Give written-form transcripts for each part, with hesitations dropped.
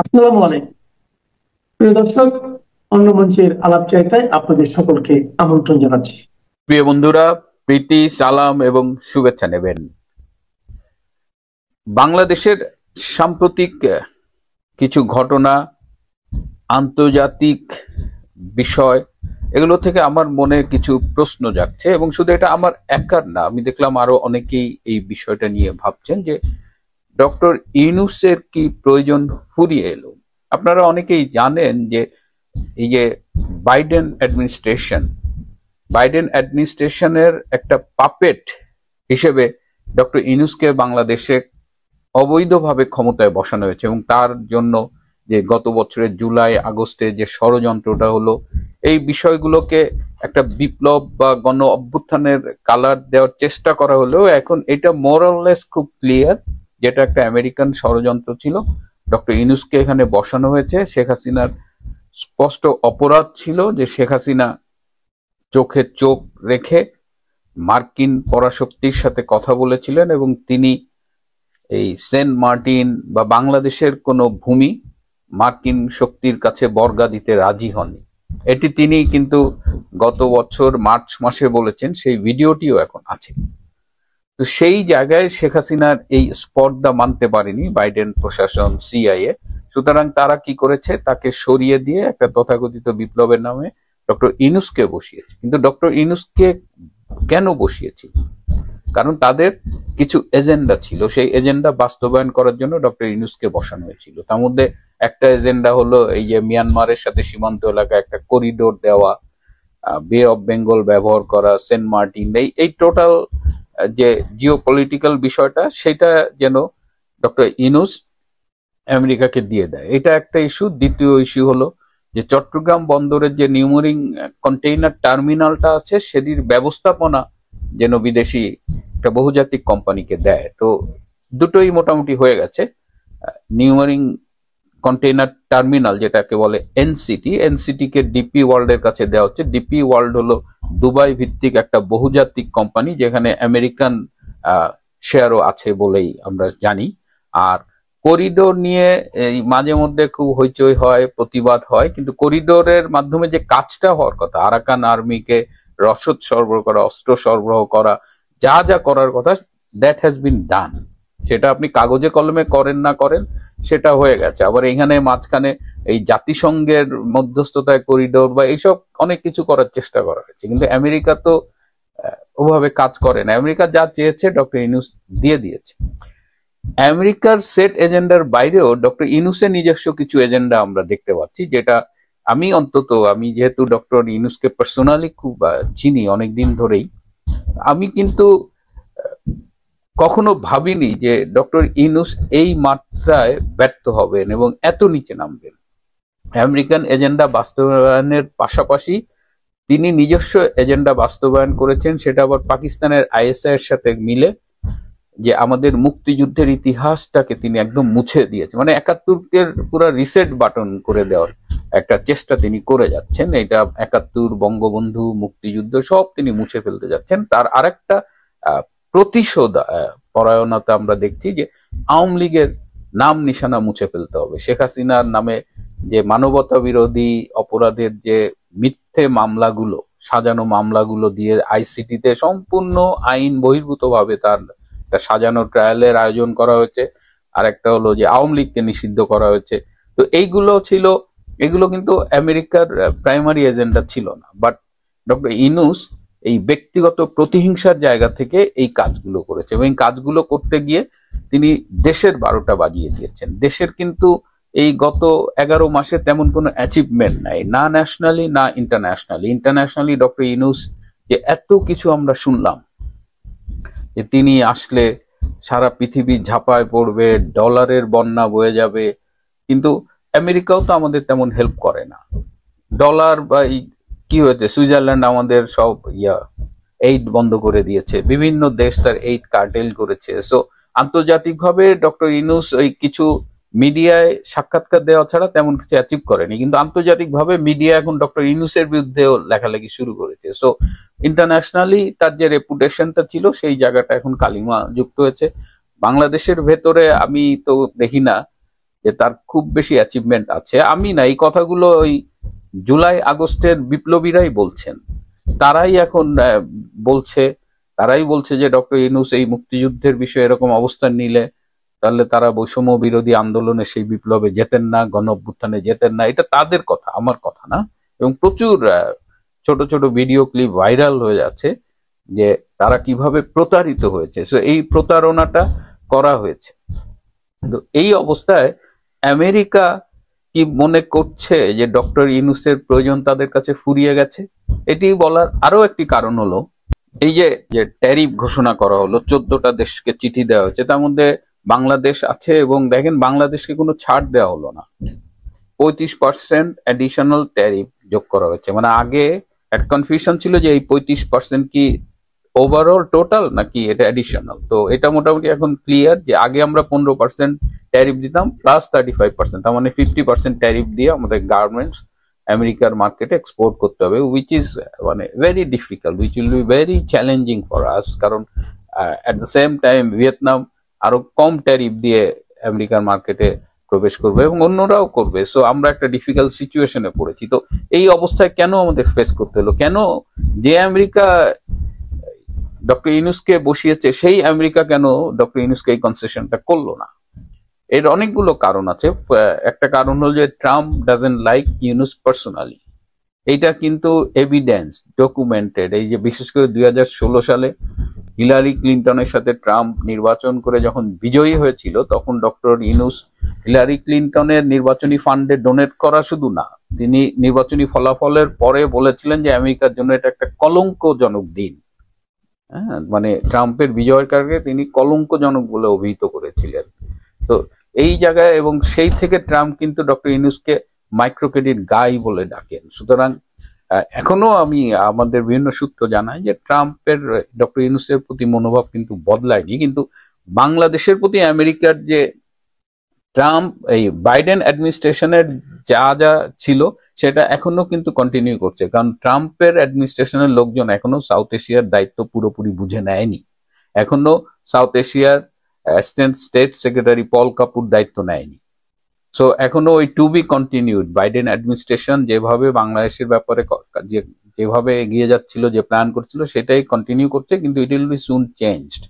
আসসালামু আলাইকুম প্রিয় দর্শক। অন্য মঞ্চের আলাপ চাইতায় আপনাদের সকলকে আমন্ত্রণ জানাচ্ছি। প্রিয় বন্ধুরা, প্রীতি, সালাম এবং শুভেচ্ছা নেবেন। বাংলাদেশের সাম্প্রতিক কিছু ঘটনা, আন্তর্জাতিক বিষয়, এগুলো থেকে আমার মনে কিছু প্রশ্ন জাগছে এবং শুধু এটা আমার একার না, আমি দেখলাম আরো অনেকেই এই বিষয়টা নিয়ে ভাবছেন যে ডক্টর ইউনূসের কি প্রয়োজন ফুরিয়ে এলো। আপনারা অনেকেই জানেন যে এই যে বাইডেন অ্যাডমিনিস্ট্রেশনের একটা পাপেট হিসেবে ডক্টর ইউনূসকে বাংলাদেশে অবৈধভাবে ক্ষমতায় বসানো হয়েছে এবং তার জন্য যে গত বছরের জুলাই আগস্টে যে ষড়যন্ত্রটা হলো, এই বিষয়গুলোকে একটা বিপ্লব বা গণ অভ্যুত্থানের কালার দেওয়ার চেষ্টা করা হলেও এখন এটা মোরাললেস খুব ক্লিয়ার যেটা একটা আমেরিকান ষড়যন্ত্র ছিল। ডক্টর ইউনূসকে এখানে বসানো হয়েছে। শেখ হাসিনার স্পষ্ট অপরাধ ছিল যে শেখ হাসিনা চোখে চোখ রেখে মার্কিন পরাশক্তির সাথে কথা বলেছিলেন এবং তিনি এই সেন্ট মার্টিন বা বাংলাদেশের কোনো ভূমি মার্কিন শক্তির কাছে বর্গা দিতে রাজি হননি। এটি তিনি কিন্তু গত বছর মার্চ মাসে বলেছেন, সেই ভিডিওটিও এখন আছে। তো সেই জায়গায় শেখ হাসিনার এই স্পর্ধা মানতে পারেনি বাইডেন প্রশাসন, সিআইএ। সুতরাং তারা কি করেছে, তাকে সরিয়ে দিয়ে একটা তথাকথিত বিপ্লবের নামে ডক্টর ইউনূসকে বসিয়েছে। কিন্তু ডক্টর ইউনূসকে কেন বসিয়েছিল? কারণ তাদের কিছু এজেন্ডা ছিল, সেই এজেন্ডা বাস্তবায়ন করার জন্য ডক্টর ইউনূসকে বসানো হয়েছিল। তার মধ্যে একটা এজেন্ডা হলো এই যে মিয়ানমারের সাথে সীমান্ত এলাকায় একটা করিডোর দেওয়া, বে অফ বেঙ্গল ব্যবহার করা, সেন্ট মার্টিন, এই টোটাল যে জিওপলিটিক্যাল বিষয়টা, সেটা যেন ডক্টর ইউনূস আমেরিকাকে দিয়ে দেয়, এটা একটা ইস্যু। দ্বিতীয় ইস্যু হলো যে চট্টগ্রাম বন্দরের যে নিউমোরিং কন্টেইনার টার্মিনালটা আছে, সেটির ব্যবস্থাপনা যেন বিদেশি একটা বহুজাতিক কোম্পানিকে দেয়। তো দুটোই মোটামুটি হয়ে গেছে। নিউমোরিং কন্টেইনার টার্মিনাল যেটাকে বলে এনসিটি কে ডিপি ওয়ার্ল্ডের কাছে দেওয়া হচ্ছে। ডিপি ওয়ার্ল্ড হলো দুবাই ভিত্তিক একটা বহুজাতিক কোম্পানি, যেখানে আমেরিকান শেয়ারও আছে বলেই আমরা জানি। আর করিডোর নিয়ে এই মাঝে মধ্যে খুব হইচই হয়, প্রতিবাদ হয়, কিন্তু করিডোরের মাধ্যমে যে কাজটা হওয়ার কথা, আরাকান আর্মিকে রসদ সরবরাহ করা, অস্ত্র সরবরাহ করা, যা যা করার কথা, দ্যাট হ্যাজ বিন ডান। সেটা আপনি কাগজে কলমে করেন না করেন, সেটা হয়ে গেছে। আবার এখানে মাঝখানে এই জাতিসংঘের মধ্যস্থতায় করিডোর বা এইসব অনেক কিছু করার চেষ্টা করা হয়েছে, কিন্তু আমেরিকা তো ওভাবে কাজ করে না। আমেরিকা যা চেয়েছে ডক্টর ইউনূস দিয়ে দিয়েছে। আমেরিকার সেট এজেন্ডার বাইরেও ডক্টর ইউনূসের নিজস্ব কিছু এজেন্ডা আমরা দেখতে পাচ্ছি, যেটা আমি যেহেতু ডক্টর ইউনূসকে পার্সোনালি খুব চিনি অনেকদিন ধরেই, আমি কিন্তু কখনো ভাবিনি যে ডক্টর ইউনূস এই মাত্রায় ব্যর্থ হবেন এবং এত নিচে নামবেন। আমেরিকান এজেন্ডা বাস্তবায়নের পাশাপাশি তিনি নিজস্ব এজেন্ডা বাস্তবায়ন করেছেন, সেটা আবার পাকিস্তানের আইএসআই এর সাথে মিলে, যে আমাদের মুক্তিযুদ্ধের ইতিহাসটাকে তিনি একদম মুছে দিয়েছেন, মানে ৭১-এর পুরো রিসেট বাটন করে দেওয়ার একটা চেষ্টা তিনি করে যাচ্ছেন। এটা ৭১, বঙ্গবন্ধু, মুক্তিযুদ্ধ সব তিনি মুছে ফেলতে যাচ্ছেন। তার আরেকটা প্রতিশোধ পরায়ণতা আমরা দেখছি যে আওয়ামী লীগের নাম নিশানা মুছে ফেলতে হবে। শেখ হাসিনার নামে যে মানবতা বিরোধী অপরাধের যে মিথ্যে মামলাগুলো, সাজানো মামলাগুলো দিয়ে আইসিটিতে সম্পূর্ণ আইন বহির্ভূত ভাবে তার একটা সাজানো ট্রায়ালের আয়োজন করা হয়েছে। আর একটা হলো যে আওয়ামী লীগকে নিষিদ্ধ করা হয়েছে। তো এগুলো কিন্তু আমেরিকার প্রাইমারি এজেন্ডা ছিল না। বাট ডক্টর ইউনূস এই ব্যক্তিগত প্রতিহিংসার জায়গা থেকে এই কাজগুলো করেছে এবং এই কাজগুলো করতে গিয়ে তিনি দেশের ১২টা বাজিয়ে দিয়েছেন। দেশের কিন্তু এই গত ১১ মাসে তেমন কোনো অ্যাচিভমেন্ট নাই, না ন্যাশনালি না ইন্টারন্যাশনালি ডক্টর ইউনূস যে এত কিছু আমরা শুনলাম যে তিনি আসলে সারা পৃথিবী ঝাঁপায় পড়বে, ডলারের বন্যা বয়ে যাবে, কিন্তু আমেরিকাও তো আমাদের তেমন হেল্প করে না। ডলার বা কি হয়েছে, সুইজারল্যান্ড আমাদের সব এইড বন্ধ করে দিয়েছে, বিভিন্ন দেশ তার এইড কার্টেল করেছে। সো আন্তর্জাতিকভাবে ডক্টর ইউনূস ওই কিছু মিডিয়ায় সাক্ষাৎকার দেওয়া ছাড়া তেমন কিছু অ্যাচিভ করেনি, কিন্তু আন্তর্জাতিকভাবে মিডিয়া এখন ডক্টর ইউনূসের বিরুদ্ধেও লেখালেখি শুরু করেছে। সো ইন্টারন্যাশনালি তার যে রেপুটেশনটা ছিল, সেই জায়গাটা এখন কালিমা যুক্ত হয়েছে। বাংলাদেশের ভেতরে আমি তো দেখি না যে তার খুব বেশি অ্যাচিভমেন্ট আছে। আমি না, এই কথাগুলো ওই জুলাই আগস্টের বিপ্লবীরাই বলছেন। তারাই এখন বলছে তারাই বলছে যে ডক্টর ইউনূস এই মুক্তিযুদ্ধের বিষয়ে এরকম অবস্থান নিলে তাহলে তারা বৈষম্য বিরোধী আন্দোলনে সেই বিপ্লবে যেতেন না, গণ অভ্যুত্থানে যেতেন না। এটা তাদের কথা, আমার কথা না। এবং প্রচুর ছোট ছোট ভিডিও ক্লিপ ভাইরাল হয়ে যাচ্ছে যে তারা কিভাবে প্রতারিত হয়েছে। সো এই প্রতারণাটা করা হয়েছে। কিন্তু এই অবস্থায় আমেরিকা কি মনে করছে যে ডক্টর ইউনূসের প্রয়োজন তাদের কাছে ফুরিয়ে গেছে? এটি বলার আরো একটি কারণ হলো এই যে যে ট্যারিফ ঘোষণা করা হলো, 14টা দেশকে চিঠি দেওয়া হয়েছে, তার মধ্যে বাংলাদেশ আছে। এবং দেখেন বাংলাদেশকে কোনো ছাড় দেওয়া হলো না, 35% অ্যাডিশনাল ট্যারিফ যোগ করা হয়েছে। মানে আগে একটা কনফিউশন ছিল যে এই 35% কি ওভারঅল টোটাল নাকি এটা অ্যাডিশনাল। তো এটা মোটামুটি এখন ক্লিয়ার যে আগে আমরা 15% ট্যারিফ দিতাম প্লাস 35%, তার মানে 50% ট্যারিফ দিয়ে আমাদের গার্মেন্টস আমেরিকার মার্কেটে এক্সপোর্ট করতে হবে, উইচ ইজ মানে very difficult, which will be very challenging for us. কারণ at the same time Vietnam আরো কম ট্যারিফ দিয়ে আমেরিকার মার্কেটে প্রবেশ করবে এবং অন্যরাও করবে। সো আমরা একটা ডিফিকাল্ট সিচুয়েশনে পড়েছি। তো এই অবস্থায় কেন আমাদের ফেস করতে হলো? কেন যে আমেরিকা ডক্টর ইউনূসকে বসিয়েছে সেই আমেরিকা কেন ডক্টর ইউনূসকে এই কনসেশনটা করলো না? এর অনেকগুলো কারণ আছে। একটা কারণ হলো যে Trump doesn't like Yunus personally. এইটা কিন্তু এভিডেন্স, ডকুমেন্টেড। এই যে বিশেষ করে 2016 সালে হিলারি ক্লিন্টনের সাথে ট্রাম্প নির্বাচন করে যখন বিজয়ী হয়েছিল, তখন ডক্টর ইউনূস হিলারি ক্লিন্টনের নির্বাচনী ফান্ডে ডোনেট করা শুধু না, তিনি নির্বাচনী ফলাফলের পরে বলেছিলেন যে আমেরিকার জন্য এটা একটা কলঙ্কজনক দিন। হ্যাঁ, মানে ট্রাম্পের বিজয়ের কারণে তিনি কলঙ্কজনক বলে অভিহিত করেছিলেন। তো এই জায়গায় এবং সেই থেকে ট্রাম্প কিন্তু ডক্টর ইউনূসকে মাইক্রো ক্রেডিট গাই বলে ডাকেন। সুতরাং এখনো আমি আমাদের বিভিন্ন সূত্র জানাই যে ট্রাম্পের ডক্টর ইউনূসের প্রতি মনোভাব কিন্তু বদলায়নি। কিন্তু বাংলাদেশের প্রতি আমেরিকার যে ট্রাম্প এই বাইডেন অ্যাডমিনিস্ট্রেশনের যা যা ছিল সেটা এখনো কিন্তু কন্টিনিউ করছে। কারণ ট্রাম্পের অ্যাডমিনিস্ট্রেশনের লোকজন এখনো সাউথ এশিয়ার দায়িত্ব পুরোপুরি বুঝে নেয়নি। এখনো সাউথ এশিয়ার assistant state secretary Paul Kapur দায়িত্ব নেয়নি। সো এখনো ওই to be continued Biden administration যেভাবে বাংলাদেশের ব্যাপারে যেভাবে এগিয়ে যাচ্ছিল, যে প্ল্যান করছিল, সেটাই কন্টিনিউ করছে। কিন্তু it will be soon changed.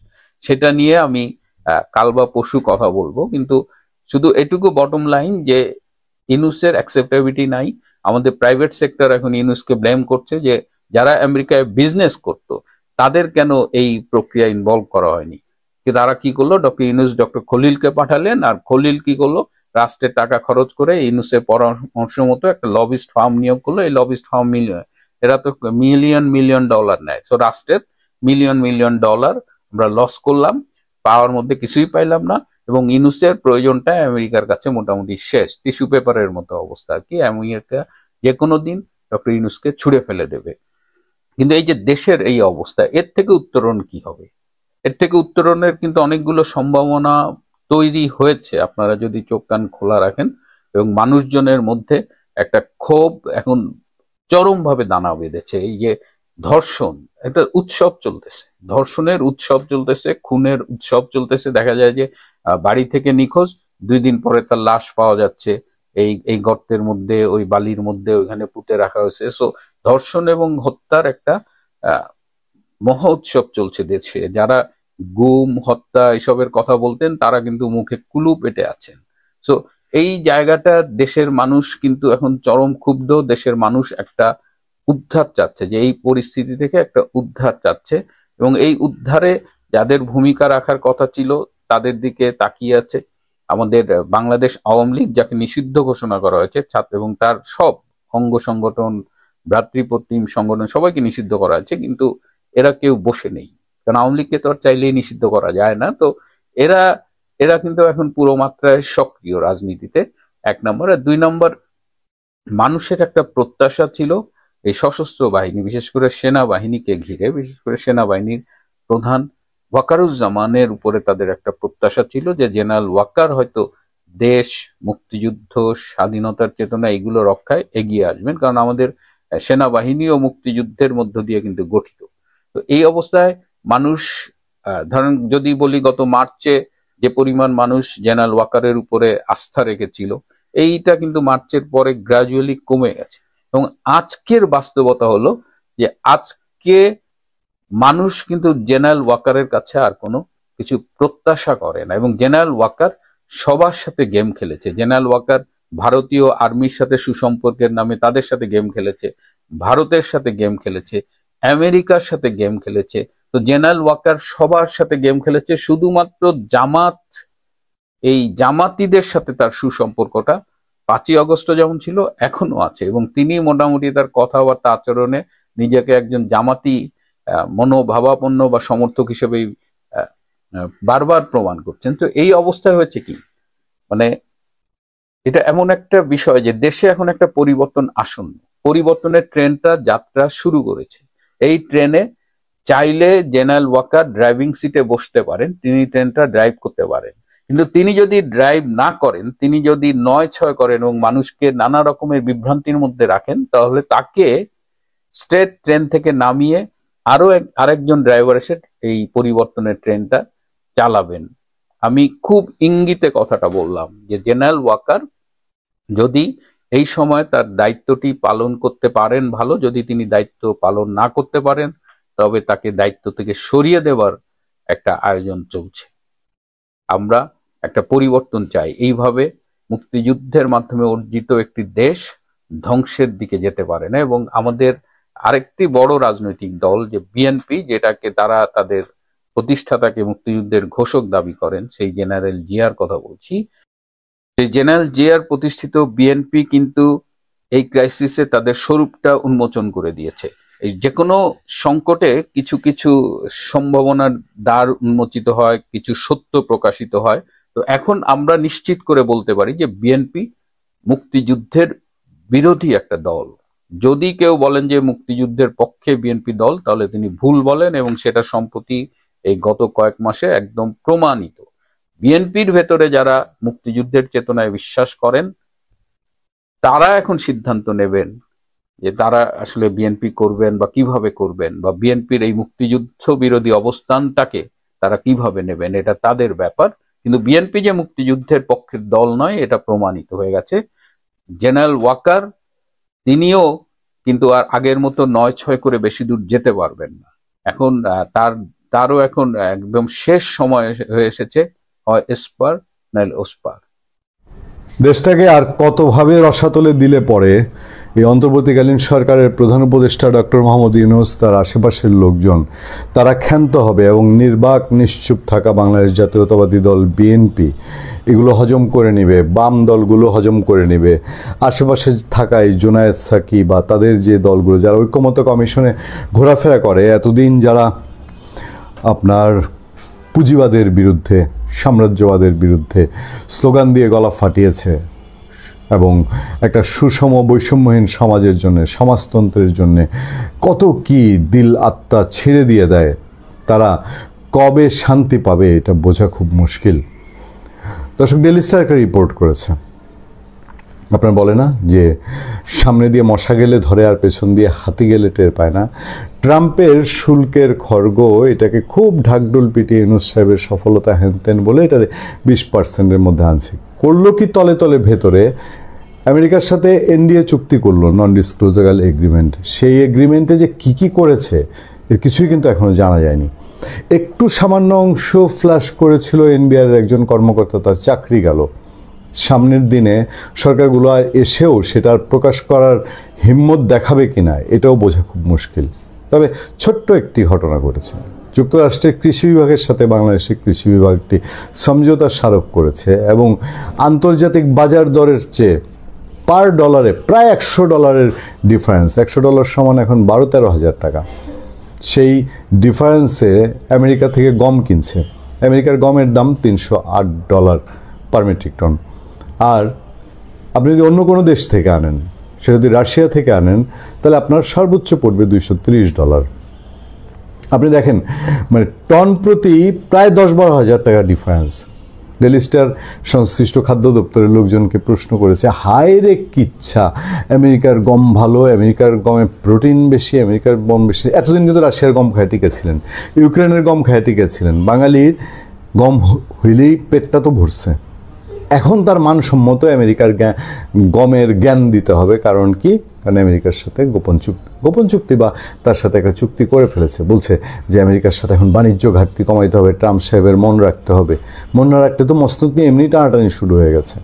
সেটা নিয়ে আমি কাল বা পরশু কথা বলবো। কিন্তু শুধু এটুকু বটম লাইন যে ইউনূসের অ্যাকসেপ্টেবিলিটি নাই। আমাদের প্রাইভেট সেক্টর এখন ইউনূসকে ব্লেম করছে যে যারা আমেরিকায় বিজনেস করত তাদের কেন এই প্রক্রিয়া ইনভলভ করা হয়নি। তারা কি করলো, ডক্টর ইউনূস ডক্টর খলিলকে পাঠালেন, আর খলিল কি করলো, রাষ্ট্রের টাকা খরচ করে ইউনূসের পরামর্শ মতো একটা লবিস্ট ফার্ম নিয়োগ করলো। এই লবিস্ট ফার্ম এরা তো মিলিয়ন মিলিয়ন ডলার নেয়। সো রাষ্ট্রের মিলিয়ন মিলিয়ন ডলার আমরা লস করলাম, পাওয়ার মধ্যে কিছুই পাইলাম না। এবং ইউনূসের প্রয়োজনটা আমেরিকার কাছে মোটামুটি শেষ, টিস্যু পেপারের মতো অবস্থা আর কি। আমেরিকা যে কোনো দিন ডক্টর ইউনূসকে ছুঁড়ে ফেলে দেবে। কিন্তু এই যে দেশের এই অবস্থা, এর থেকে উত্তরণ কি হবে? এর থেকে উত্তরণের কিন্তু অনেকগুলো সম্ভাবনা তৈরি হয়েছে, আপনারা যদি চোখ কান খোলা রাখেন। এবং মানুষজনের মধ্যে একটা ক্ষোভ এখন চরমভাবে দানা বেঁধেছে। এই যে ধর্ষণ, একটা উৎসব চলতেছে, ধর্ষণের উৎসব চলতেছে, খুনের উৎসব চলতেছে। দেখা যায় যে বাড়ি থেকে নিখোঁজ, 2 দিন পরে তার লাশ পাওয়া যাচ্ছে এই এই গর্তের মধ্যে, ওই বালির মধ্যে, ওইখানে পুঁতে রাখা হয়েছে। সো ধর্ষণ এবং হত্যার একটা মহা উৎসব চলছে দেশে। যারা গুম, হত্যা এসবের কথা বলতেন তারা কিন্তু মুখে কুলু পেটে আছেন। সো এই জায়গাটা দেশের মানুষ কিন্তু এখন চরম ক্ষুব্ধ। দেশের মানুষ একটা উদ্ধার চাচ্ছে, যে এই পরিস্থিতি থেকে একটা উদ্ধার চাচ্ছে। এবং এই উদ্ধারে যাদের ভূমিকা রাখার কথা ছিল তাদের দিকে তাকিয়ে আছে আমাদের বাংলাদেশ আওয়ামী লীগ, যাকে নিষিদ্ধ ঘোষণা করা হয়েছে, ছাত্র এবং তার সব অঙ্গ সংগঠন, ভ্রাতৃপ্রতিম সংগঠন, সবাইকে নিষিদ্ধ করা হয়েছে। কিন্তু এরা কেউ বসে নেই, কারণ আওয়ামী লীগকে তো আর চাইলেই নিষিদ্ধ করা যায় না। তো এরা এরা কিন্তু এখন পুরো মাত্রায় সক্রিয় রাজনীতিতে, 1 নম্বর। আর 2 নম্বর, মানুষের একটা প্রত্যাশা ছিল এই সশস্ত্র বাহিনী, বিশেষ করে সেনাবাহিনীকে ঘিরে, বিশেষ করে সেনাবাহিনীর প্রধান ওয়াকারুজ্জামানের উপরে তাদের একটা প্রত্যাশা ছিল যে জেনারেল ওয়াকার হয়তো দেশ, মুক্তিযুদ্ধ, স্বাধীনতার চেতনা এগুলো রক্ষায় এগিয়ে আসবেন। কারণ আমাদের সেনাবাহিনী ও মুক্তিযুদ্ধের মধ্য দিয়ে কিন্তু গঠিত। তো এই অবস্থায় মানুষ, ধরেন যদি বলি গত মার্চে যে পরিমাণ মানুষ জেনারেল ওয়াকারের উপরে আস্থা রেখেছিল, এইটা কিন্তু মার্চের পরে গ্রাজুয়ালি কমে গেছে। এবং আজকের বাস্তবতা হলো যে আজকে মানুষ কিন্তু জেনারেল ওয়াকারের কাছে আর কোনো কিছু প্রত্যাশা করে না। এবং জেনারেল ওয়াকার সবার সাথে গেম খেলেছে। জেনারেল ওয়াকার ভারতীয় আর্মির সাথে সুসম্পর্কের নামে তাদের সাথে গেম খেলেছে, ভারতের সাথে গেম খেলেছে, আমেরিকার সাথে গেম খেলেছে। তো জেনারেল ওয়াকার সবার সাথে গেম খেলেছে, শুধুমাত্র এই জামাতিদের সাথে তার সুসম্পর্কটা 5ই আগস্ট যেমন ছিল এখনো আছে। এবং তিনি মোটামুটি তার কথাবার্তা আচরণে নিজেকে একজন জামাতি মনোভাবাপন্ন বা সমর্থক হিসেবে বারবার প্রমাণ করছেন। তো এই অবস্থায় হয়েছে কি, মানে এটা এমন একটা বিষয় যে দেশে এখন একটা পরিবর্তন আসন্ন, পরিবর্তনের ট্রেনটা যাত্রা শুরু করেছে। এই ট্রেনে চাইলে জেনারেল ওয়াকার ড্রাইভিং সিটে বসতে পারেন, তিনি ট্রেনটা ড্রাইভ করতে পারেন। কিন্তু তিনি যদি ড্রাইভ না করেন, তিনি যদি 9-6 করেন এবং মানুষকে নানা রকমের বিভ্রান্তির মধ্যে রাখেন, তাহলে তাকে স্ট্রেট ট্রেন থেকে নামিয়ে আরেকজন ড্রাইভার এসে এই পরিবর্তনের ট্রেনটা চালাবেন। আমি খুব ইঙ্গিতে কথাটা বললাম যে জেনারেল ওয়াকার যদি এই সময় তার দায়িত্বটি পালন করতে পারেন ভালো, যদি তিনি দায়িত্ব পালন না করতে পারেন তবে তাকে দায়িত্ব থেকে সরিয়ে দেওয়ার একটা আয়োজন চলছে। আমরা একটা পরিবর্তন চাই। এইভাবে মুক্তিযুদ্ধের মাধ্যমে অর্জিত একটি দেশ ধ্বংসের দিকে যেতে পারে না। এবং আমাদের আরেকটি বড় রাজনৈতিক দল যে বিএনপি, যেটাকে তারা তাদের প্রতিষ্ঠাতাকে মুক্তিযুদ্ধের ঘোষক দাবি করেন, সেই জেনারেল জিয়ার কথা বলছি। এই জেনারেল জিয়ার প্রতিষ্ঠিত বিএনপি কিন্তু এই ক্রাইসিসে তাদের স্বরূপটা উন্মোচন করে দিয়েছে। এই যে কোনো সংকটে কিছু কিছু সম্ভাবনার দ্বার উন্মোচিত হয়, কিছু সত্য প্রকাশিত হয়। তো এখন আমরা নিশ্চিত করে বলতে পারি যে বিএনপি মুক্তিযুদ্ধের বিরোধী একটা দল। যদি কেউ বলেন যে মুক্তিযুদ্ধের পক্ষে বিএনপি দল, তাহলে তিনি ভুল বলেন, এবং সেটা সম্প্রতি এই গত কয়েক মাসে একদম প্রমাণিত। বিএনপির ভেতরে যারা মুক্তিযুদ্ধের চেতনায় বিশ্বাস করেন, তারা এখন সিদ্ধান্ত নেবেন যে তারা আসলে বিএনপি করবেন বা কিভাবে করবেন, বা বিএনপির এই মুক্তিযুদ্ধ বিরোধী অবস্থানটাকে তারা কিভাবে নেবেন, এটা তাদের ব্যাপার। কিন্তু বিএনপি যে মুক্তিযুদ্ধের পক্ষের দল নয়, এটা প্রমাণিত হয়ে গেছে। জেনারেল ওয়াকার তিনিও কিন্তু আর আগের মতো 9-6 করে বেশি দূর যেতে পারবেন না। এখন তারও এখন একদম শেষ সময় হয়ে এসেছে, হয় এসপার নাহলে ওসপার। দেশটাকে আর কতভাবে রসাতলে দিলে পরে এই অন্তর্বর্তীকালীন সরকারের প্রধান উপদেষ্টা ডক্টর মোহাম্মদ ইউনূস, তার আশেপাশের লোকজন, তারা ক্ষান্ত হবে এবং নির্বাক নিশ্চুপ থাকা বাংলাদেশ জাতীয়তাবাদী দল বিএনপি এগুলো হজম করে নেবে, বাম দলগুলো হজম করে নেবে। আশেপাশে থাকা এই জোনায়েদ সাকি বা তাদের যে দলগুলো যারা ঐক্যমত্য কমিশনে ঘোরাফেরা করে, এতদিন যারা আপনার পুঁজিবাদের বিরুদ্ধে, সাম্রাজ্যবাদের বিরুদ্ধে স্লোগান দিয়ে গলা ফাটিয়েছে এবং একটা সুষম বৈষম্যহীন সমাজের জন্য, সমাজতন্ত্রের জন্য কত কি দিল আত্মা ছেড়ে দিয়ে দেয়, তারা কবে শান্তি পাবে এটা বোঝা খুব মুশকিল। দর্শক, ডেইলি স্টার একটা রিপোর্ট করেছে, আপনার বলে না যে সামনে দিয়ে মশা গেলে ধরে আর পেছন দিয়ে হাতি গেলে টের পায় না। ট্রাম্পের শুল্কের খড়গ এটাকে খুব ঢাকঢোল পিটিয়ে ইউনূস সাহেবের সফলতা হ্যানত্যান বলে এটারে 20%-এর মধ্যে আনছে। করলো কি তলে তলে ভেতরে আমেরিকার সাথে এনডিএ চুক্তি করলো, নন ডিসক্লোজার এগ্রিমেন্ট। সেই এগ্রিমেন্টে যে কি কি করেছে এর কিছুই কিন্তু এখনো জানা যায়নি। একটু সামান্য অংশ ফ্ল্যাশ করেছিল এনবিআর একজন কর্মকর্তা, তার চাকরি গেল। সামনের দিনে সরকারগুলো এসেও সেটার প্রকাশ করার হিম্মত দেখাবে কিনা এটাও বোঝা খুব মুশকিল। তবে ছোট্ট একটি ঘটনা ঘটেছে, যুক্তরাষ্ট্রের কৃষি বিভাগের সাথে বাংলাদেশের কৃষি বিভাগটি সমঝোতা স্মারক করেছে এবং আন্তর্জাতিক বাজার দরের চেয়ে পার ডলারে প্রায় $100 ডিফারেন্স, $100 সমান এখন 12-13 হাজার টাকা। সেই ডিফারেন্সে আমেরিকা থেকে গম কিনছে। আমেরিকার গমের দাম $308 পার মেট্রিক টন। আর আপনি যদি অন্য কোনো দেশ থেকে আনেন, সেটা যদি রাশিয়া থেকে আনেন, তাহলে আপনার সর্বোচ্চ পড়বে $230। আপনি দেখেন, মানে টন প্রতি প্রায় 10-12 হাজার টাকা ডিফারেন্স। ডেইলি স্টার সংশ্লিষ্ট খাদ্য দপ্তরের লোকজনকে প্রশ্ন করেছে, হায় রে কিচ্ছা, আমেরিকার গম ভালো, আমেরিকার গমে প্রোটিন বেশি, আমেরিকার গম বেশি। এতদিন কিন্তু রাশিয়ার গম খায় টিকেছিলেন, ইউক্রেনের গম খায় টিকেছিলেন। বাঙালির গম হইলেই পেটটা তো ভরছে। এখন তার মানসম্মত আমেরিকার গমের জ্ঞান দিতে হবে। কারণ কি? কারণ আমেরিকার সাথে গোপন চুক্তি বা তার সাথে একটা চুক্তি করে ফেলেছে। বলছে যে আমেরিকার সাথে এখন বাণিজ্য ঘাটতি কমাইতে হবে, ট্রাম্প সাহেবের মন রাখতে হবে। মন না রাখতে তো মসনদ নিয়ে এমনি টানাটানি শুরু হয়ে গেছে।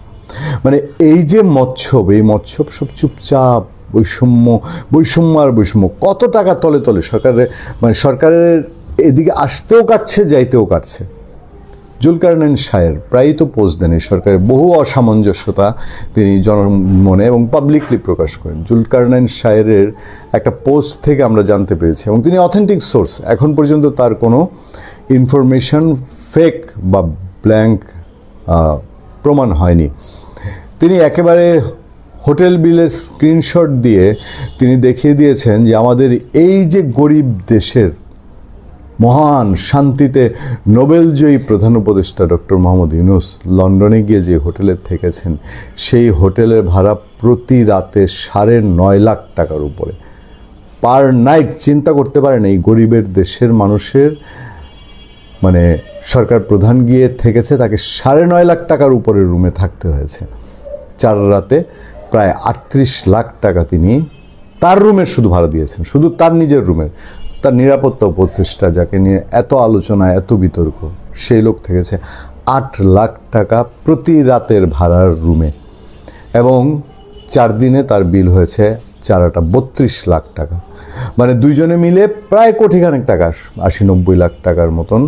মানে এই যে মৎস্যব, এই মৎস্যব সব চুপচাপ বৈষম্য আর বৈষম্য। কত টাকা তলে তলে সরকারের এদিকে আসতেও কাটছে, যাইতেও কাটছে। জুলকারনাইন শাহের প্রায়ই তো পোস্ট দেন এই সরকারের বহু অসামঞ্জস্যতা তিনি জনমনে এবং পাবলিকলি প্রকাশ করেন। জুলকারনাইন শাহের একটা পোস্ট থেকে আমরা জানতে পেরেছি, এবং তিনি অথেন্টিক সোর্স, এখন পর্যন্ত তার কোনো ইনফরমেশন ফেক বা ব্ল্যাঙ্ক প্রমাণ হয়নি। তিনি একেবারে হোটেল বিলের স্ক্রিনশট দিয়ে তিনি দেখিয়ে দিয়েছেন যে আমাদের এই যে গরিব দেশের মহান শান্তিতে নোবেলজয়ী প্রধান উপদেষ্টা ডক্টর মোহাম্মদ ইউনূস লন্ডনে গিয়ে যে হোটেলে থেকেছেন, সেই হোটেলের ভাড়া প্রতি রাতে 9.5 লাখ টাকার উপরে, পার নাইট। চিন্তা করতে পারেন এই গরিবের দেশের মানুষের, মানে সরকার প্রধান গিয়ে থেকেছে, তাকে 9.5 লাখ টাকার উপরে রুমে থাকতে হয়েছে। 4 রাতে প্রায় 38 লাখ টাকা তিনি তার রুমের শুধু ভাড়া দিয়েছেন, শুধু তার নিজের রুমের। তার নিরাপত্তা উপদেষ্টা, যাকে নিয়ে এত আলোচনা, এত বিতর্ক, সেই লোক থেকেছে 8 লাখ টাকা প্রতি রাতের ভাড়ার রুমে, এবং 4 দিনে তার বিল হয়েছে 32 লাখ টাকা। মানে দুইজনে মিলে প্রায় কোটিখানেক টাকা, 80-90 লাখ টাকার মতন,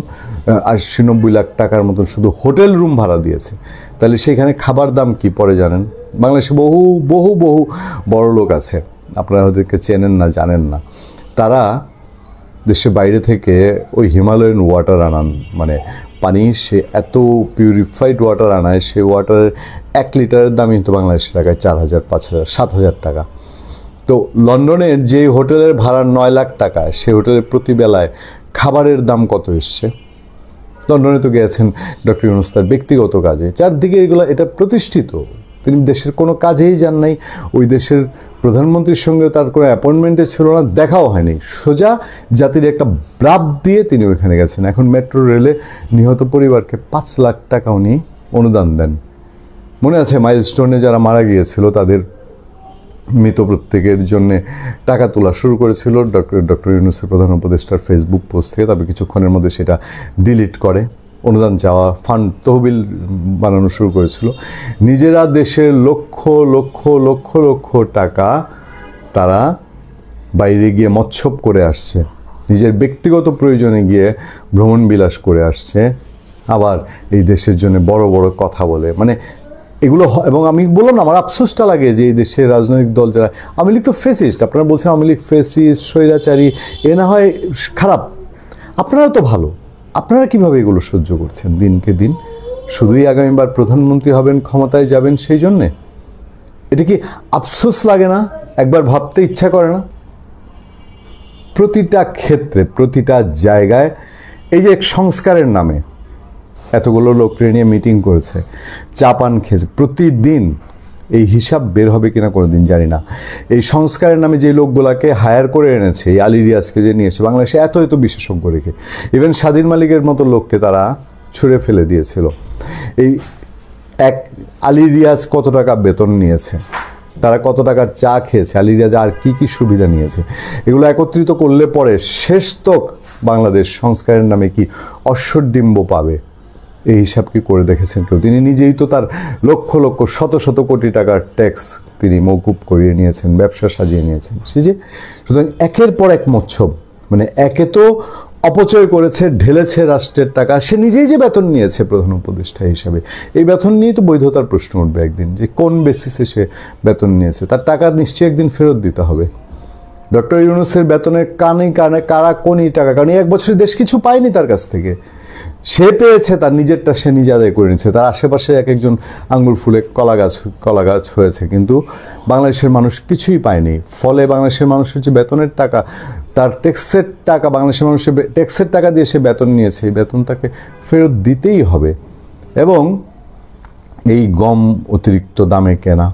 80-90 লাখ টাকার মতন শুধু হোটেল রুম ভাড়া দিয়েছে। তাহলে সেখানে খাবার দাম কি পড়ে জানেন? বাংলাদেশে বহু বহু বহু বড় লোক আছে, আপনারা ওদেরকে চেনেন না, জানেন না। তারা দেশের বাইরে থেকে ওই হিমালয়ান ওয়াটার আনান, মানে পানি, সে এত পিউরিফাইড ওয়াটার আনায়, সে ওয়াটারের 1 লিটারের দামই তো বাংলাদেশের টাকায় 4,000, 5,000, 7,000 টাকা। তো লন্ডনের যে হোটেলের ভাড়া 9 লাখ টাকা, সে হোটেলের প্রতি বেলায় খাবারের দাম কত এসছে? লন্ডনে তো গিয়েছেন ডক্টর ইউনূস তার ব্যক্তিগত কাজে, চারদিকে এগুলো, এটা প্রতিষ্ঠিত। তিনি দেশের কোনো কাজেই যান নাই, ওই দেশের প্রধানমন্ত্রীর সঙ্গে তার কোনো অ্যাপয়েন্টমেন্টে ছিল না, দেখাও হয়নি। সোজা জাতির একটা ব্রাপ দিয়ে তিনি ওইখানে গেছেন। এখন মেট্রো রেলে নিহত পরিবারকে 5 লাখ টাকা উনি অনুদান দেন। মনে আছে মাইলস্টোনে যারা মারা গিয়েছিল তাদের মৃত প্রত্যেকের জন্য টাকা তোলা শুরু করেছিল ডক্টর ইউনূসের প্রধান উপদেষ্টার ফেসবুক পোস্ট থেকে, তবে কিছুক্ষণের মধ্যে সেটা ডিলিট করে অনুদান চাওয়া, ফান্ড, তহবিল বানানো শুরু করেছিল। নিজেরা দেশের লক্ষ লক্ষ লক্ষ লক্ষ টাকা তারা বাইরে গিয়ে মৎস্যব করে আসছে, নিজের ব্যক্তিগত প্রয়োজনে গিয়ে ভ্রমণ বিলাস করে আসছে, আবার এই দেশের জন্য বড় বড় কথা বলে। মানে এগুলো, এবং আমি বললাম না, আমার আফসোসটা লাগে যে এই দেশের রাজনৈতিক দল যারা, আওয়ামী লীগ তো ফেসিস্ট, আপনারা বলছেন আওয়ামী লীগ ফেসিস্ট, স্বৈরাচারী, এ না হয় খারাপ, আপনারা তো ভালো। আপনারা কিভাবে এগুলো সহ্য করছেন দিনকে দিন? শুধুই আগামীবার প্রধানমন্ত্রী হবেন, ক্ষমতায় যাবেন সেই জন্যে? এটা কি আফসোস লাগে না? একবার ভাবতে ইচ্ছা করে না? প্রতিটা ক্ষেত্রে, প্রতিটা জায়গায় এই যে সংস্কারের নামে এতগুলো লোককে নিয়ে মিটিং করেছে, চা পান খেয়েছে, প্রতিদিন এই হিসাব বের হবে কিনা কোনোদিন জানি না। এই সংস্কারের নামে যে লোকগুলাকে হায়ার করে এনেছে, এই আলী রিয়াজকে যে নিয়ে এসে বাংলাদেশে এত এত বিশেষজ্ঞ রেখে, ইভেন স্বাধীন মালিকের মতো লোককে তারা ছুঁড়ে ফেলে দিয়েছিল। এই এক আলী রিয়াজ কত টাকা বেতন নিয়েছে, তারা কত টাকার চা খেয়েছে, আলী রিয়াজ আর কি কি সুবিধা নিয়েছে, এগুলো একত্রিত করলে পরে শেষতক বাংলাদেশ সংস্কারের নামে কি অশ্বডিম্ব পাবে, এই হিসাব কি করে দেখেছেন কেউ? তিনি নিজেই তো তার লক্ষ লক্ষ শত শত কোটি টাকার ট্যাক্স তিনি মওকুফ করিয়ে নিয়েছেন, ব্যবসা সাজিয়ে নিয়েছেন। সে যে সুতরাং একের পর এক মৎস্যব, মানে একে তো অপচয় করেছে, ঢেলেছে রাষ্ট্রের টাকা, সে নিজেই যে বেতন নিয়েছে প্রধান উপদেষ্টা হিসাবে, এই বেতন নিয়ে তো বৈধতার প্রশ্ন উঠবে একদিন, যে কোন বেসিসে সে বেতন নিয়েছে, তার টাকা নিশ্চয়ই একদিন ফেরত দিতে হবে। ডক্টর ইউনূসের বেতনের কানে কানে কারাকনি টাকা, কারণ 1 বছরের দেশ কিছু পায়নি তার কাছ থেকে, সে পেয়েছে, তার নিজেরটা সে নিজে আদায় করে নিচ্ছে। তার আশেপাশে এক একজন আঙ্গুল ফুলে কলা গাছ হয়েছে, কিন্তু বাংলাদেশের মানুষ কিছুই পায়নি। ফলে বাংলাদেশের মানুষের যে বেতনের টাকা, তার ট্যাক্সের টাকা, বাংলাদেশের মানুষের ট্যাক্সের টাকা দিয়ে সে বেতন নিয়েছে, এই বেতনটাকে ফেরত দিতেই হবে। এবং এই গম অতিরিক্ত দামে কেনা,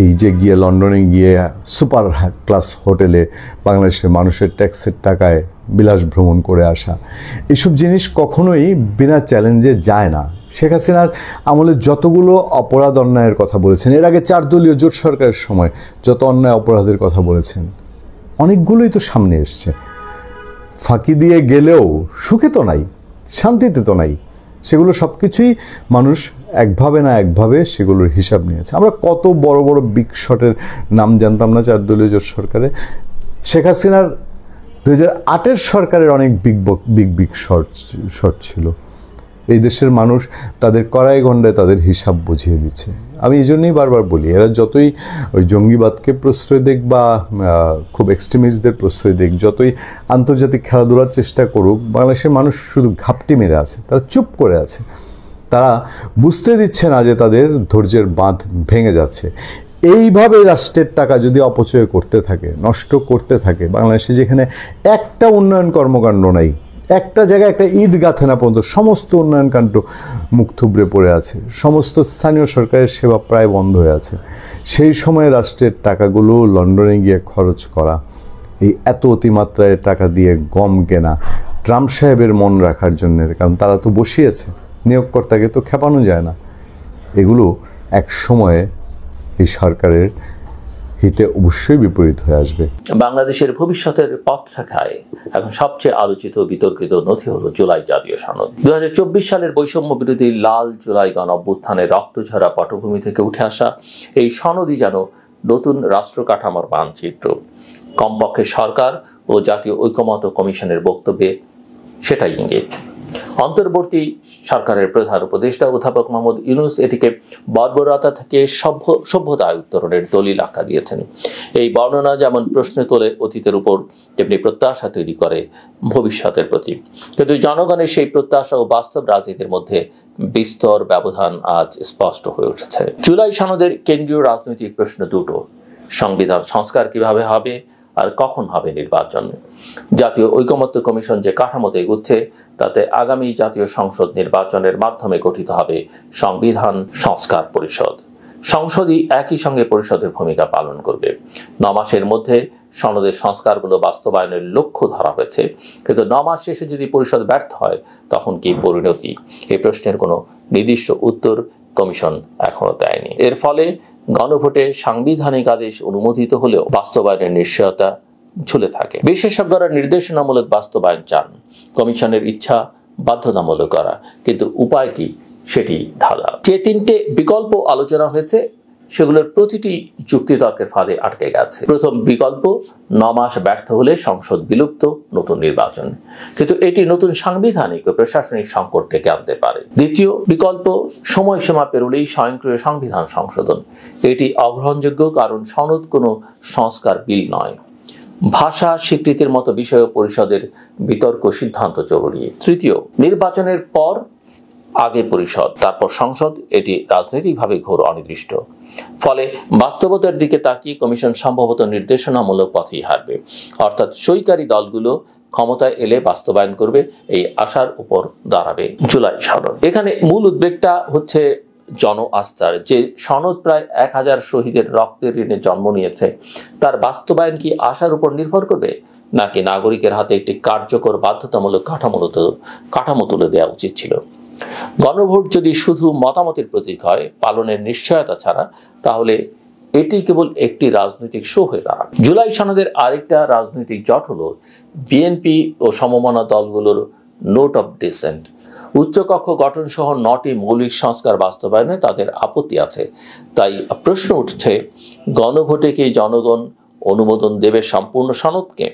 এই যে গিয়ে লন্ডনে গিয়ে সুপার ক্লাস হোটেলে বাংলাদেশের মানুষের ট্যাক্সের টাকায় বিলাস ভ্রমণ করে আসা, এসব জিনিস কখনোই বিনা চ্যালেঞ্জে যায় না। শেখ হাসিনার আমলে যতগুলো অপরাধ অন্যায়ের কথা বলেছেন, এর আগে 4 দলীয় জোট সরকারের সময় যত অন্যায় অপরাধের কথা বলেছেন, অনেকগুলোই তো সামনে এসছে। ফাঁকি দিয়ে গেলেও সুখে তো নাই, শান্তিতে তো নাই। সেগুলো সব কিছুই মানুষ একভাবে না একভাবে সেগুলোর হিসাব নিয়েছে। আমরা কত বড় বড় বিগ শটের নাম জানতাম না 4 দলীয় জোট সরকারে। শেখ হাসিনার 2008-এর সরকারের অনেক বিগ শট ছিল। এই দেশের মানুষ তাদের কড়াই গণ্ডায় তাদের হিসাব বুঝিয়ে দিচ্ছে। আমি এই জন্যই বারবার বলি, এরা যতই ওই জঙ্গিবাদকে প্রশ্রয় দেখ বা খুব এক্সট্রিমিস্টদের প্রশ্রয় দেখ, যতই আন্তর্জাতিক খেলাধুলার চেষ্টা করুক, বাংলাদেশের মানুষ শুধু ঘাপটি মেরে আছে, তারা চুপ করে আছে। তারা বুঝতে দিচ্ছে না যে তাদের ধৈর্যের বাঁধ ভেঙে যাচ্ছে। এইভাবে রাষ্ট্রের টাকা যদি অপচয় করতে থাকে, নষ্ট করতে থাকে, বাংলাদেশে যেখানে একটা উন্নয়ন কর্মকাণ্ড নাই, একটা জায়গায় একটা ইট গাঁথে না পর্যন্ত সমস্ত উন্নয়ন কাণ্ড মুখ থুবড়ে পড়ে আছে, সমস্ত স্থানীয় সরকারের সেবা প্রায় বন্ধ হয়ে আছে, সেই সময় রাষ্ট্রের টাকাগুলো লন্ডনে গিয়ে খরচ করা, এই এত অতিমাত্রায় টাকা দিয়ে গম কেনা ট্রাম্প সাহেবের মন রাখার জন্য, কারণ তারা তো বসিয়েছে, নিয়োগকর্তাকে তো খেপানো যায় না, এগুলো এক সময়ে এই সরকারের হিতে অবশ্যই বিপরীত হয়ে আসবে। বাংলাদেশের ভবিষ্যতের পথরেখায় এখন সবচেয়ে আলোচিত বিতর্কিত নথি হলো জুলাই জাতীয় সনদ। 2024 সালের বৈষম্য বিরোধী লাল জুলাই গণ অভ্যুত্থানের রক্তঝরা পটভূমি থেকে উঠে আসা এই সনদই যেন নতুন রাষ্ট্র কাঠামোর মানচিত্র। কমপক্ষে সরকার ও জাতীয় ঐকমত্য কমিশনের বক্তব্যে সেটাই ইঙ্গিত। অন্তর্বর্তী সরকারের প্রধান উপদেষ্টা অধ্যাপক মোহাম্মদ ইউনূস এটিকে বর্বরতা থেকে সভ্যতায় উত্তরণের দলিল আখ্যা দিয়েছেন। এই বর্ণনা যেমন প্রশ্ন তোলে অতীতের উপর, তেমনি প্রত্যাশা তৈরি করে ভবিষ্যতের প্রতি। কিন্তু জনগণের সেই প্রত্যাশা ও বাস্তব রাজনীতির মধ্যে বিস্তর ব্যবধান আজ স্পষ্ট হয়ে উঠেছে। জুলাই সনদের কেন্দ্রীয় রাজনৈতিক প্রশ্ন দুটো: সংবিধান সংস্কার কিভাবে হবে আর কখন হবে নির্বাচন। জাতীয় ঐকমত্য কমিশন যে কাঠামোতে এগুচ্ছে, তাতে আগামী জাতীয় সংসদ নির্বাচনের মাধ্যমে গঠিত হবে সংবিধান সংস্কার পরিষদ। সংসদই একই সঙ্গে পরিষদের ভূমিকা পালন করবে। 9 মাসের মধ্যে সনদের সংস্কারগুলো বাস্তবায়নের লক্ষ্য ধরা হয়েছে, কিন্তু 9 মাস শেষে যদি পরিষদ ব্যর্থ হয় তখন কি পরিণতি? এই প্রশ্নের কোনো নির্দিষ্ট উত্তর কমিশন এখনো দেয়নি। এর ফলে গণভোটে সাংবিধানিক আদেশ অনুমোদিত হলেও বাস্তবায়নের নিশ্চয়তা ঝুলে থাকে। বিশেষজ্ঞরা নির্দেশনামূলক বাস্তবায়ন চান, কমিশনের ইচ্ছা বাধ্যতামূলক করা, কিন্তু উপায় কি সেটি ধাঁধা। যে 3টে বিকল্প আলোচনা হয়েছে সেগুলোর প্রতিটি যুক্তিতর্কের ফাঁদে আটকে গেছে। প্রথম বিকল্প, 9 মাস ব্যর্থ হলে সংসদ বিলুপ্ত, নতুন নির্বাচন, কিন্তু এটি নতুন সাংবিধানিক ও প্রশাসনিক সংকট ডেকে আনতে পারে। দ্বিতীয় বিকল্প, সময়সীমা পেরোলেই স্বয়ংক্রিয় সংবিধান সংশোধন। এটি অগ্রহণযোগ্য, কারণ সনদ কোনো সংস্কার বিল নয়। ভাষা স্বীকৃতির মতো বিষয়ে পরিষদের বিতর্ক সিদ্ধান্ত জরুরি। তৃতীয়, নির্বাচনের পর আগে পরিষদ, তারপর সংসদ, এটি রাজনৈতিকভাবে ঘোর অনির্দিষ্ট। ফলে বাস্তবতার দিকে তাকিয়ে কমিশন সম্ভবত নির্দেশনামূলক পথেই হারবে, অর্থাৎ সইকারী দলগুলো ক্ষমতায় এলে বাস্তবায়ন করবে, এই আশার উপর দাঁড়াবে জুলাই সনদ। এখানে মূল উদ্বেগটা হচ্ছে জন আস্থার। যে সনদ প্রায় 1000 শহীদের রক্তের ঋণে জন্ম নিয়েছে, তার বাস্তবায়ন কি আশার উপর নির্ভর করবে, নাকি নাগরিকের হাতে একটি কার্যকর বাধ্যতামূলক কাঠামো তুলে দেওয়া উচিত ছিল? গণভোট যদি শুধু মতামতের প্রতীক হয়, পালনের নিশ্চয়তা ছাড়া, তাহলে এটি কেবল একটি রাজনৈতিক শো হয়ে দাঁড়ায়। জুলাই সনদের আরেকটা রাজনৈতিক জট হলো বিএনপি ও সমমনা দলগুলোর নোট অফ ডিসেন্ট। উচ্চকক্ষ গঠন সহ 9টি মৌলিক সংস্কার বাস্তবায়নে তাদের আপত্তি আছে। তাই প্রশ্ন উঠছে, গণভোটে কি জনগণ অনুমোদন দেবে সম্পূর্ণ সনদকে,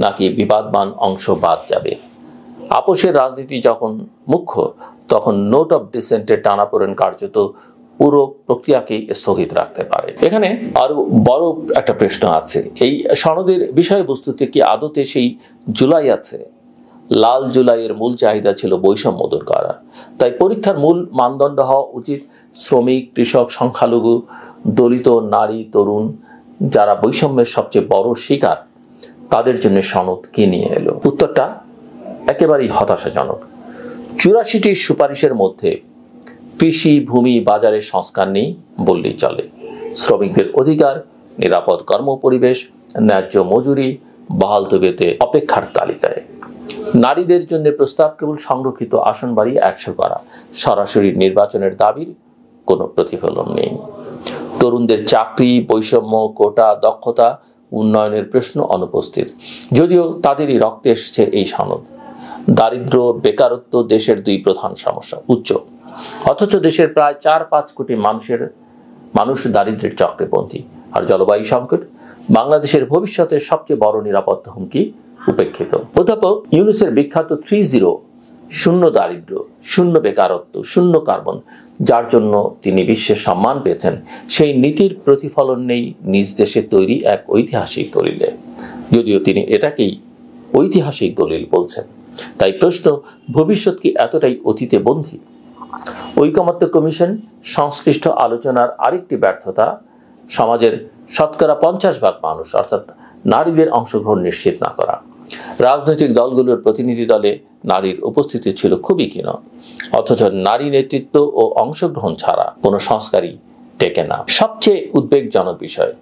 নাকি বিবাদমান অংশ বাদ যাবে? আপোষের রাজনীতি যখন মুখ্য, তখন নোট অফ ডিসেন্টের টানাপোড়েন কার্যত পুরো প্রক্রিয়াকেই স্থগিত রাখতে পারে। এখানে আরো বড় একটা প্রশ্ন আছে, এই সনদের বিষয়বস্তুতে কি আদতে সেই জুলাই আছে? লাল জুলাইয়ের মূল চাহিদা ছিল বৈষম্য দূর করা, তাই পরীক্ষার মূল মানদণ্ড হওয়া উচিত শ্রমিক, কৃষক, সংখ্যালঘু, দলিত, নারী, তরুণ, যারা বৈষম্যের সবচেয়ে বড় শিকার, তাদের জন্য সনদ কি নিয়ে এলো? উত্তরটা একেবারেই হতাশাজনক। 84টি সুপারিশের মধ্যে কৃষি, ভূমি, বাজারের সংস্কার নেই বললেই চলে। শ্রমিকদের অধিকার, নিরাপদ কর্মপরিবেশ, ন্যায্য মজুরি, বহাল তবিয়তে অপেক্ষার তালিকায়। নারীদের জন্য প্রস্তাব কেবল সংরক্ষিত আসন বাড়িয়ে 100 করা, সরাসরি নির্বাচনের দাবির কোনো প্রতিফলন নেই। তরুণদের চাকরি, বৈষম্য, কোটা, দক্ষতা উন্নয়নের প্রশ্ন অনুপস্থিত, যদিও তাদেরই রক্তে এসেছে এই সনদ। দারিদ্র, বেকারত্ব দেশের 2 প্রধান সমস্যা, উচ্চ, অথচ দেশের প্রায় 4-5 কোটি মানুষ দারিদ্র্যের চক্রে বন্দী। আর জলবায়ু সংকট, বাংলাদেশের ভবিষ্যতের সবচেয়ে বড় নিরাপত্তা হুমকি উপেক্ষিত। অধ্যাপক ইউনূসের বিখ্যাত 30, শূন্য দারিদ্র্য, শূন্য বেকারত্ব, শূন্য কার্বন, যার জন্য তিনি বিশ্বের সম্মান পেয়েছেন, সেই নীতির প্রতিফলন নেই নিজ দেশে তৈরি এক ঐতিহাসিক দলিলে, যদিও তিনি এটাকেই ঐতিহাসিক দলিল বলছেন। তাই প্রশ্ন, ভবিষ্যৎ কি এতটাই অতীতে বন্দী? ঐকমত্য কমিশন সংশ্লিষ্ট আলোচনার আরেকটি ব্যর্থতা, সমাজের শতকরা 50% মানুষ অর্থাৎ নারীদের অংশগ্রহণ নিশ্চিত না করা। রাজনৈতিক দলগুলোর প্রতিনিধি দলে নারীর উপস্থিতি ছিল খুবই ক্ষীণ, অথচ নারী নেতৃত্ব ও অংশগ্রহণ ছাড়া কোনো সংস্কারই টেকে না। সবচেয়ে উদ্বেগজনক বিষয়,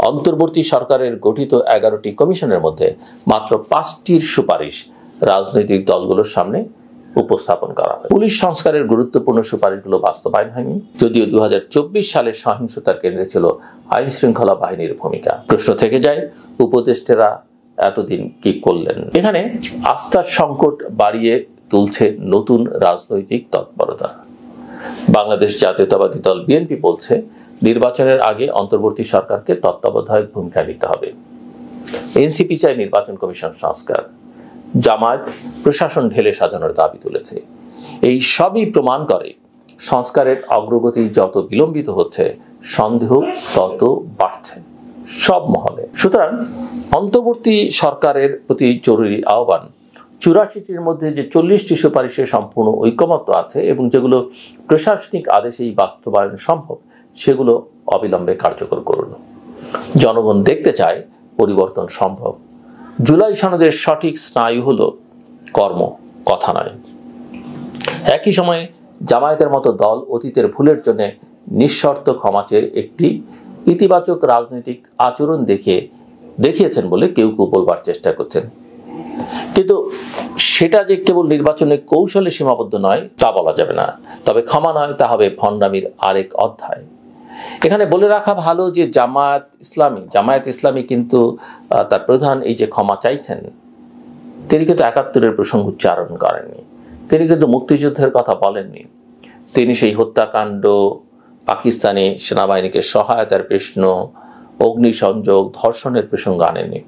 অন্তর্বর্তী সরকারের গঠিত 11টি কমিশনের মধ্যে মাত্র 5টির সুপারিশ রাজনৈতিক দলগুলোর সামনে উপস্থাপন করা হয়। পুলিশ সংস্কারের গুরুত্বপূর্ণ সুপারিশগুলো বাস্তবায়ন হয়নি, যদিও 2024 সালের সহিংসতার কেন্দ্রে ছিল আইন শৃঙ্খলা বাহিনীর ভূমিকা। প্রশ্ন থেকে যায়, উপদেষ্টারা এতদিন কি করলেন? এখানে আস্থার সংকট বাড়িয়ে তুলছে নতুন রাজনৈতিক তৎপরতা। বাংলাদেশ জাতীয়তাবাদী দল বিএনপি বলছে, নির্বাচনের আগে অন্তর্বর্তী সরকারকে তত্ত্বাবধায়ক ভূমিকা নিতে হবে। এনসিপি চায় নির্বাচন কমিশন সংস্কার। জামায়াত প্রশাসন ঢেলে সাজানোর দাবি তুলেছে। এই সবই প্রমাণ করে সংস্কারের অগ্রগতি যত বিলম্বিত হচ্ছে, সন্দেহ তত বাড়ছে সব মহলে। সুতরাং অন্তর্বর্তী সরকারের প্রতি জরুরি আহ্বান, 84টির মধ্যে যে 40টি সুপারিশে সম্পূর্ণ ঐকমত্য আছে এবং যেগুলো প্রশাসনিক আদেশেই বাস্তবায়ন সম্ভব, সেগুলো অবিলম্বে কার্যকর করুন। জনগণ দেখতে চায় পরিবর্তন সম্ভব। জুলাই সনদের সঠিক স্নায়ু হলো কর্ম, কথা নয়। একই সময়ে জামায়াতের মতো দল অতীতের ভুলের জন্য নিঃশর্ত ক্ষমা চেয়ে একটি ইতিবাচক রাজনৈতিক আচরণ দেখিয়েছেন বলে কেউ বলবার চেষ্টা করছেন, কিন্তু সেটা যে কেবল নির্বাচনের কৌশলে সীমাবদ্ধ নয় তা বলা যাবে না। তবে ক্ষমা নয়, তা হবে ভণ্ডামির আরেক অধ্যায়। এখানে বলে রাখা ভালো যে জামায়াত ইসলামী কিন্তু তার প্রধান এই যে ক্ষমা চাইছেন, তিনি কিন্তু 71-এর প্রসঙ্গ উচ্চারণ করেননি, তিনি কিন্তু মুক্তিযুদ্ধের কথা বলেননি, তিনি সেই হত্যাকাণ্ড, পাকিস্তানি সেনাবাহিনীকে সহায়তার প্রশ্ন, অগ্নিসংযোগ, ধর্ষণের প্রসঙ্গ আনেননি।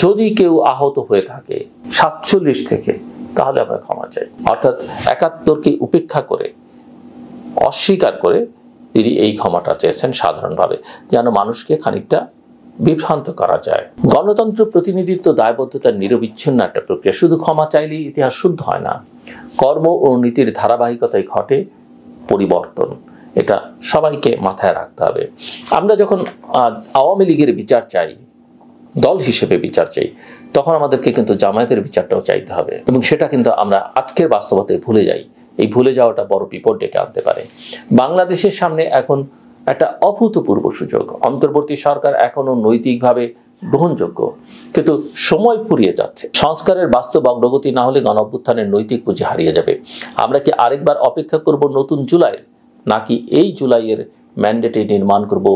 যদি কেউ আহত হয়ে থাকে 47 থেকে, তাহলে আমরা ক্ষমা চাই। অর্থাৎ 71কে উপেক্ষা করে, অস্বীকার করে তিনি এই ক্ষমাটা চেয়েছেন সাধারণভাবে, যেন মানুষকে খানিকটা বিভ্রান্ত করা যায়। গণতন্ত্র, প্রতিনিধিত্ব, দায়বদ্ধতার নিরবিচ্ছিন্ন একটা প্রক্রিয়া। শুধু ক্ষমা চাইলেই ইতিহাস শুদ্ধ হয় না, কর্ম ও নীতির ধারাবাহিকতায় ঘটে পরিবর্তন। এটা সবাইকে মাথায় রাখতে হবে। আমরা যখন আওয়ামী লীগের বিচার চাই, দল হিসেবে বিচার চাই, তখন আমাদেরকে কিন্তু জামায়াতের বিচারটাও চাইতে হবে, এবং সেটা কিন্তু আমরা আজকের বাস্তবতায় ভুলে যাই। এই ভুলে যাওয়াটা বড় বিপদ ডেকে আনতে পারে। বাংলাদেশের সামনে এখন একটা অভূতপূর্ব সুযোগ। অন্তর্বর্তী সরকার এখনো নৈতিকভাবে গ্রহণযোগ্য, কিন্তু সময় ফুরিয়ে যাচ্ছে। সংস্কারের বাস্তব অগ্রগতি না হলে গণঅভ্যুত্থানের নৈতিক পুঁজি হারিয়ে যাবে। আমরা কি আরেকবার অপেক্ষা করব নতুন জুলাইয়ের, নাকি এই জুলাইয়ের ম্যান্ডেটে নির্মাণ করব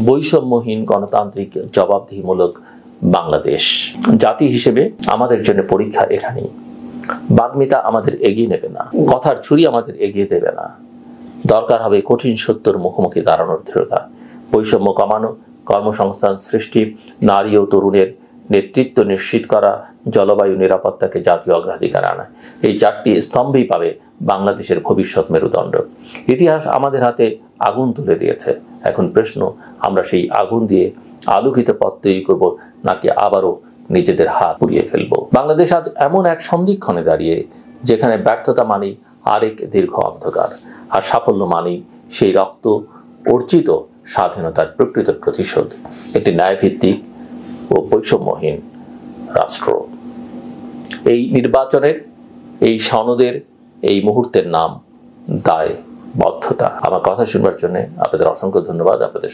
বৈষম্যহীন গণতান্ত্রিক জবাবদিহিমূলক বাংলাদেশ? জাতি হিসেবে আমাদের জন্য পরীক্ষা এখানেই। বাগ্মিতা আমাদের এগিয়ে নেবে না, কথার ছুরি আমাদের এগিয়ে দেবে না। দরকার হবে কঠিন সত্যর মুখোমুখি দাঁড়ানোর দৃঢ়তা, বৈষম্য কমানো, কর্মসংস্থান সৃষ্টি, নারী ও তরুণের নেতৃত্ব নিশ্চিত করা, জলবায়ু নিরাপত্তাকে জাতীয় অগ্রাধিকার আনা। এই 4টি স্তম্ভই পাবে বাংলাদেশের ভবিষ্যৎ মেরুদণ্ড। ইতিহাস আমাদের হাতে আগুন তুলে দিয়েছে। এখন প্রশ্ন, আমরা সেই আগুন দিয়ে আলোকিত পথ তৈরি করব, নাকি আবারও নিজেদের হাত পুড়িয়ে ফেলব? বাংলাদেশ আজ এমন এক সন্ধিক্ষণে দাঁড়িয়ে, যেখানে ব্যর্থতা মানেই আরেক দীর্ঘ অন্ধকার, আর সাফল্য মানেই সেই রক্ত অর্জিত স্বাধীনতার প্রকৃত প্রতিশোধ, একটি ন্যায়ভিত্তিক ও বৈষম্যহীন রাষ্ট্র। এই নির্বাচনের, এই সনদের, এই মুহূর্তের নাম দায়বদ্ধতা। আমার কথা শুনবার জন্য আপনাদের অসংখ্য ধন্যবাদ। আপনাদের